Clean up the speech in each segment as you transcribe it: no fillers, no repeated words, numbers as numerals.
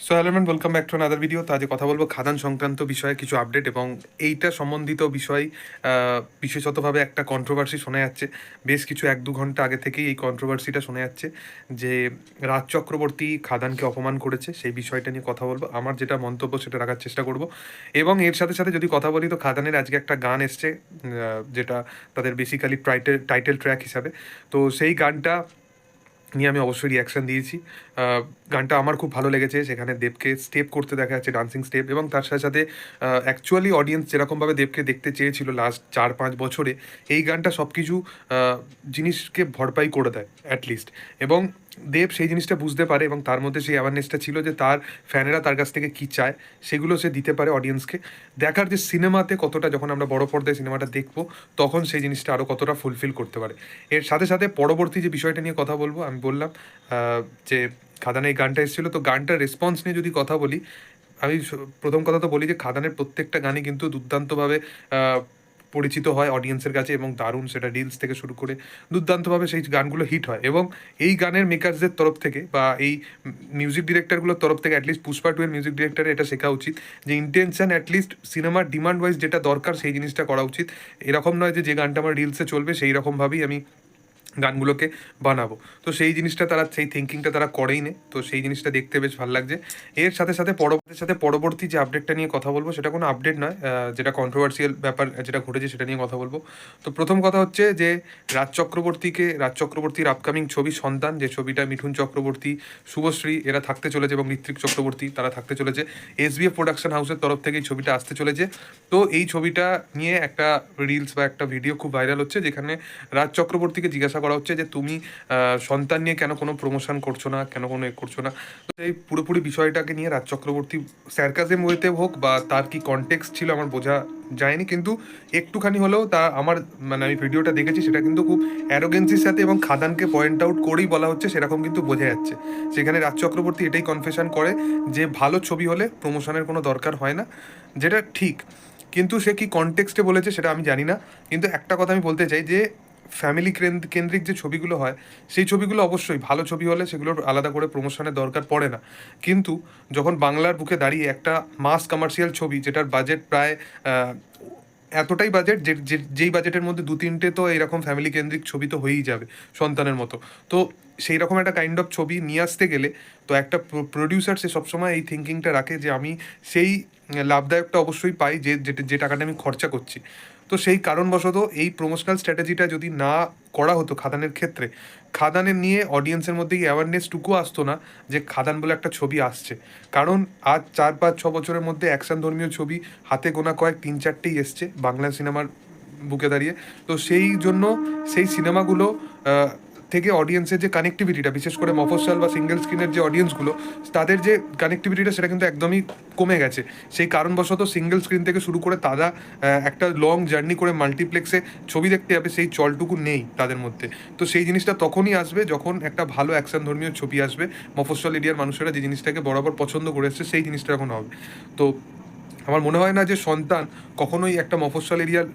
So hello man, welcome back to another video. তো আজকে কথা বলবো খাদান সংক্রান্ত বিষয়ে কিছু আপডেট এবং এইটা সম্বন্ধিত বিষয় বিশেষতভাবে একটা কন্ট্রোভার্সি শোনা যাচ্ছে। বেশ কিছু 1-2 ঘন্টা আগে থেকেই এই কন্ট্রোভার্সিটা শোনা যাচ্ছে যে রাজ চক্রবর্তী খাদানকে অপমান করেছে। সেই বিষয়টা নিয়ে কথা বলবো, আমার যেটা মন্তব্য সেটা রাখার চেষ্টা করব। এবং এর সাথে সাথে যদি কথা বলি তো খাদানের আজকে একটা গান এসছে, যেটা তাদের বেসিক্যালি টাইটেল ট্র্যাক হিসাবে। তো সেই গানটা নিয়ে আমি অবশ্যই রিয়াকশান দিয়েছি। গানটা আমার খুব ভালো লেগেছে। সেখানে দেবকে স্টেপ করতে দেখা যাচ্ছে, ডান্সিং স্টেপ, এবং তার সাথে সাথে অ্যাকচুয়ালি অডিয়েন্স যেরকমভাবে দেবকে দেখতে চেয়েছিল লাস্ট 4-5 বছরে, এই গানটা সব কিছু জিনিসকে ভরপাই করে দেয় অ্যাটলিস্ট। এবং দেব সেই জিনিসটা বুঝতে পারে এবং তার মধ্যে সেই অ্যাওয়ারনেসটা ছিল যে তার ফ্যানেরা তার কাছ থেকে কী চায় সেগুলো সে দিতে পারে অডিয়েন্সকে। দেখার যে সিনেমাতে কতটা, যখন আমরা বড় পর্দায় সিনেমাটা দেখবো তখন সেই জিনিসটা আরও কতটা ফুলফিল করতে পারে। এর সাথে সাথে পরবর্তী যে বিষয়টা নিয়ে কথা বলবো, আমি বললাম যে খাদানে এই গানটা এসেছিলো। তো গানটার রেসপন্স নিয়ে যদি কথা বলি, আমি প্রথম কথা তো বলি যে খাদানের প্রত্যেকটা গানই কিন্তু দুর্দান্তভাবে পরিচিত হয় অডিয়েন্সের কাছে এবং দারুণ, সেটা রিলস থেকে শুরু করে দুর্দান্তভাবে সেই গানগুলো হিট হয়। এবং এই গানের মেকার্সদের তরফ থেকে বা এই মিউজিক ডিরেক্টরগুলোর তরফ থেকে, অ্যাটলিস্ট পুষ্পা 2 এর মিউজিক ডিরেক্টরের এটা শেখা উচিত যে ইন্টেনশন, অ্যাটলিস্ট সিনেমার ডিমান্ড ওয়াইজ যেটা দরকার সেই জিনিসটা করা উচিত। এরকম নয় যে গানটা আমার রিলসে চলবে সেই রকমভাবেই আমি গানগুলোকে বানাবো। তো সেই জিনিসটা তারা, সেই থিঙ্কিংটা তারা করেই নে। তো সেই জিনিসটা দেখতে বেশ ভালো লাগছে। এর সাথে সাথে পরবর্তী যে আপডেটটা নিয়ে কথা বলবো সেটা কোনো আপডেট নয়, যেটা কন্ট্রোভার্সিয়াল ব্যাপার যেটা ঘটেছে সেটা নিয়ে কথা বলবো। তো প্রথম কথা হচ্ছে যে রাজ চক্রবর্তীর আপকামিং ছবি সন্তান, যে ছবিটা মিঠুন চক্রবর্তী, শুভশ্রী এরা থাকতে চলেছে এবং ঋত্বিক চক্রবর্তী তারা থাকতে চলেছে, SBF প্রোডাকশন হাউসের তরফ থেকে এই ছবিটা আসতে চলেছে। তো এই ছবিটা নিয়ে একটা রিলস বা একটা ভিডিও খুব ভাইরাল হচ্ছে, যেখানে রাজ চক্রবর্তীকে জিজ্ঞাসা করা হচ্ছে যে তুমি সন্তান নিয়ে কেন কোনো প্রমোশন করছো না, কেন কোনো করছো না। তো এই পুরোপুরি বিষয়টাকে নিয়ে রাজ চক্রবর্তী স্যারকাজেম ওয়েতে হোক বা তার কি কনটেক্সট ছিল আমার বোঝা যায়নি, কিন্তু একটুখানি হলেও তা আমার, মানে আমি ভিডিওটা দেখেছি, সেটা কিন্তু খুব অ্যারোগেন্সির সাথে এবং খাদানকে পয়েন্ট আউট করেই বলা হচ্ছে সেরকম কিন্তু বোঝা যাচ্ছে। সেখানে রাজ চক্রবর্তী এটাই কনফেশন করে যে ভালো ছবি হলে প্রমোশনের কোনো দরকার হয় না, যেটা ঠিক। কিন্তু সে কি কনটেক্সটে বলেছে সেটা আমি জানি না। কিন্তু একটা কথা আমি বলতে চাই যে ফ্যামিলি কেন্দ্রিক যে ছবিগুলো হয় সেই ছবিগুলো অবশ্যই ভালো ছবি হলে সেগুলোর আলাদা করে প্রমোশনের দরকার পড়ে না। কিন্তু যখন বাংলার বুকে দাঁড়িয়ে একটা মাস কমার্শিয়াল ছবি, যেটার বাজেট প্রায় এতটাই বাজেট যেই বাজেটের মধ্যে 2-3টে তো এরকম ফ্যামিলি কেন্দ্রিক ছবি তো হয়েই যাবে সন্তানের মতো, তো সেই রকম একটা কাইন্ড অফ ছবি নিয়ে আসতে গেলে তো একটা প্রডিউসার সে সবসময় এই থিঙ্কিংটা রাখে যে আমি সেই লাভদায়কটা অবশ্যই পাই যে টাকাটা আমি খরচা করছি। তো সেই কারণবশত এই প্রমোশনাল স্ট্র্যাটেজিটা যদি না করা হতো খাদানের ক্ষেত্রে, খাদানের নিয়ে অডিয়েন্সের মধ্যে এই অ্যাওয়ারনেসটুকু আসতো না যে খাদান বলে একটা ছবি আসছে। কারণ আজ 4-5-6 বছরের মধ্যে অ্যাকশন ধর্মীয় ছবি হাতে গোনা কয়েক 3-4টেই এসছে বাংলা সিনেমার বুকে দাঁড়িয়ে। তো সেই জন্য সেই সিনেমাগুলো থেকে অডিয়েন্সের যে কানেক্টিভিটিটা, বিশেষ করে মফস্বল বা সিঙ্গেল স্ক্রিনের যে অডিয়েন্সগুলো, তাদের যে কানেক্টিভিটিটা সেটা কিন্তু একদমই কমে গেছে। সেই কারণবশত সিঙ্গেল স্ক্রিন থেকে শুরু করে তারা একটা লং জার্নি করে মাল্টিপ্লেক্সে ছবি দেখতে যাবে সেই চলটুকু নেই তাদের মধ্যে। তো সেই জিনিসটা তখনই আসবে যখন একটা ভালো অ্যাকশন ধর্মীয় ছবি আসবে। মফস্বল এরিয়ার মানুষেরা যে জিনিসটাকে বরাবর পছন্দ করে এসছে সেই জিনিসটা এখন হবে। তো আমার মনে হয় না যে সন্তান কখনোই একটা মফস্বল এরিয়ার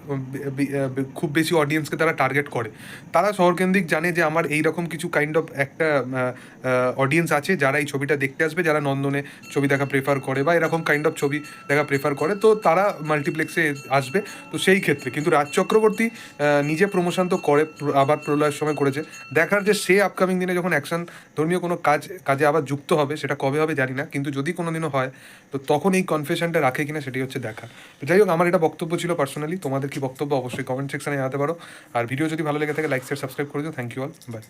খুব বেশি অডিয়েন্সকে তারা টার্গেট করে। তারা শহরকেন্দ্রিক জানে যে আমার এই রকম কিছু কাইন্ড অফ একটা অডিয়েন্স আছে যারা এই ছবিটা দেখতে আসবে, যারা নন্দনে ছবি দেখা প্রেফার করে বা এরকম কাইন্ড অফ ছবি দেখা প্রেফার করে, তো তারা মাল্টিপ্লেক্সে আসবে। তো সেই ক্ষেত্রে কিন্তু রাজ চক্রবর্তী নিজে প্রমোশন তো করে, আবার প্রলয়ের সময় করেছে। দেখার যে সে আপকামিং দিনে যখন অ্যাকশন ধর্মীয় কোনো কাজে আবার যুক্ত হবে, সেটা কবে হবে জানি না, কিন্তু যদি কোনো দিনও হয় তো তখন এই কনফেশনটা রাখে কিনা সেটাই হচ্ছে দেখা। তো যাই হোক, আমার এটা বক্তব্য ছিল পার্সোনালি। তোমাদের কি বক্তব্য অবশ্যই কমেন্ট সেকশনে জানাতে পারো। আর ভিডিও যদি ভালো লেগে থাকে লাইক শেয়ার সাবস্ক্রাইব করে দিও। Thank you all, by.